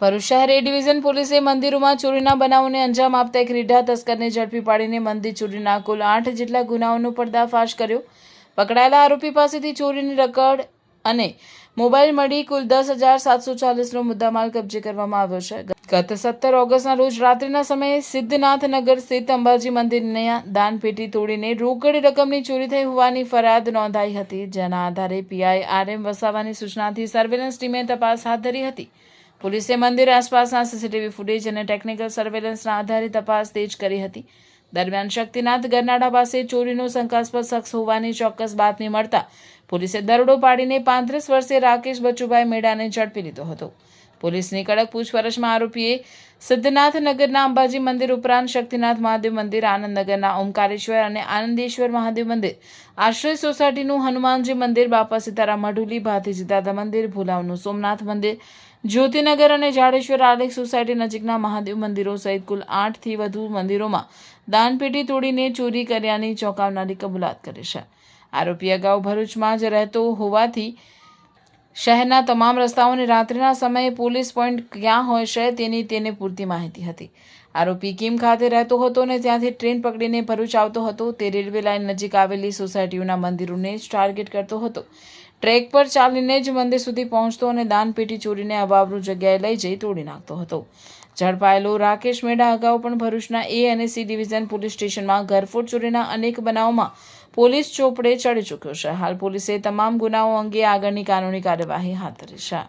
ભરૂચ શહેર એ ડિવિઝન પોલીસે મંદિરોમાં ચોરીના બનાવોને અંજામ આપતા એક રીઢા તસ્કરને ઝડપી પાડીને મંદિર ચોરીના કુલ 8 જેટલા ગુનાઓનો પર્દાફાશ કર્યો. પકડાયેલા આરોપી પાસેથી ચોરીની રકડ અને મોબાઈલ મળી કુલ 10,740નો મુદ્દામાલ કબજે કરવામાં આવ્યો છે. ગત 17 ઓગસ્ટના રોજ રાત્રિના સમયે સિદ્ધનાથનગર સ્થિત અંબાજી મંદિરની દાનપેટી તોડીને રોકડ રકમની ચોરી થઈ હોવાની ફરિયાદ નોંધાઈ હતી, જેના આધારે પીઆઈ RM વસાવાની સૂચનાથી સર્વેલન્સ ટીમે તપાસ હાથ ધરી હતી. પોલીસે મંદિર આસપાસના સીસીટીવી ફૂટેજ અને ટેકનિકલ સર્વેલન્સના આધારે તપાસ તેજ કરી હતી. દરમિયાન શક્તિનાથ ગરનાળા પાસે ચોરીનો શંકાસ્પદ શખ્સ હોવાની ચોક્કસ બાતમી મળતા પોલીસે દરોડો પાડીને 35 વર્ષીય રાકેશ બચુભાઈ મેડાને ઝડપી લીધો હતો. પોલીસની કડક પૂછપરછમાં આરોપીએ સિદ્ધનાથનગરના અંબાજી મંદિર ઉપરાંત શક્તિનાથ મહાદેવ મંદિર, આનંદનગરના ઓમકારેશ્વર અને આનંદેશ્વર મહાદેવ મંદિર, આશ્રય સોસાયટીનું હનુમાનજી મંદિર, બાપા સીતારામ મઢુલી, ભાતીજી દાદા મંદિર, ભુલાવનું સોમનાથ મંદિર, જ્યોતિનગર અને જાડેશ્વર આલેખ સોસાયટી નજીકના મહાદેવ મંદિરો સહિત કુલ 8થી વધુ મંદિરોમાં દાનપેટી તોડીને ચોરી કર્યાની ચોંકાવનારી કબૂલાત કરી છે. આરોપી અગાઉ ભરૂચમાં જ રહેતો હોવાથી શહેરના તમામ રસ્તાઓ અને રાત્રિના સમયે પોલીસ પોઈન્ટ ક્યાં હોય છે તેની તેને પૂરતી માહિતી હતી. આરોપી કિમ ખાતે રહેતો હતો અને ત્યાંથી ટ્રેન પકડીને ભરૂચ આવતો હતો. તે રેલવે લાઇન નજીક આવેલી સોસાયટીઓના મંદિરોને જ ટાર્ગેટ કરતો હતો. ટ્રેક પર ચાલીને જ મંદિર સુધી પહોંચતો અને દાનપેટી ચોરીને અવાવરૂ જગ્યાએ લઈ જઈ તોડી નાખતો હતો. ઝડપાયેલો રાકેશ મેડા અગાઉ પણ ભરૂચના A અને C ડિવિઝન પોલીસ સ્ટેશનમાં ઘરફોડ ચોરીના અનેક બનાવોમાં પોલીસ ચોપડે ચડી ચૂક્યો છે. હાલ પોલીસે તમામ ગુનાઓ અંગે આગળની કાનૂની કાર્યવાહી હાથ ધરી છે.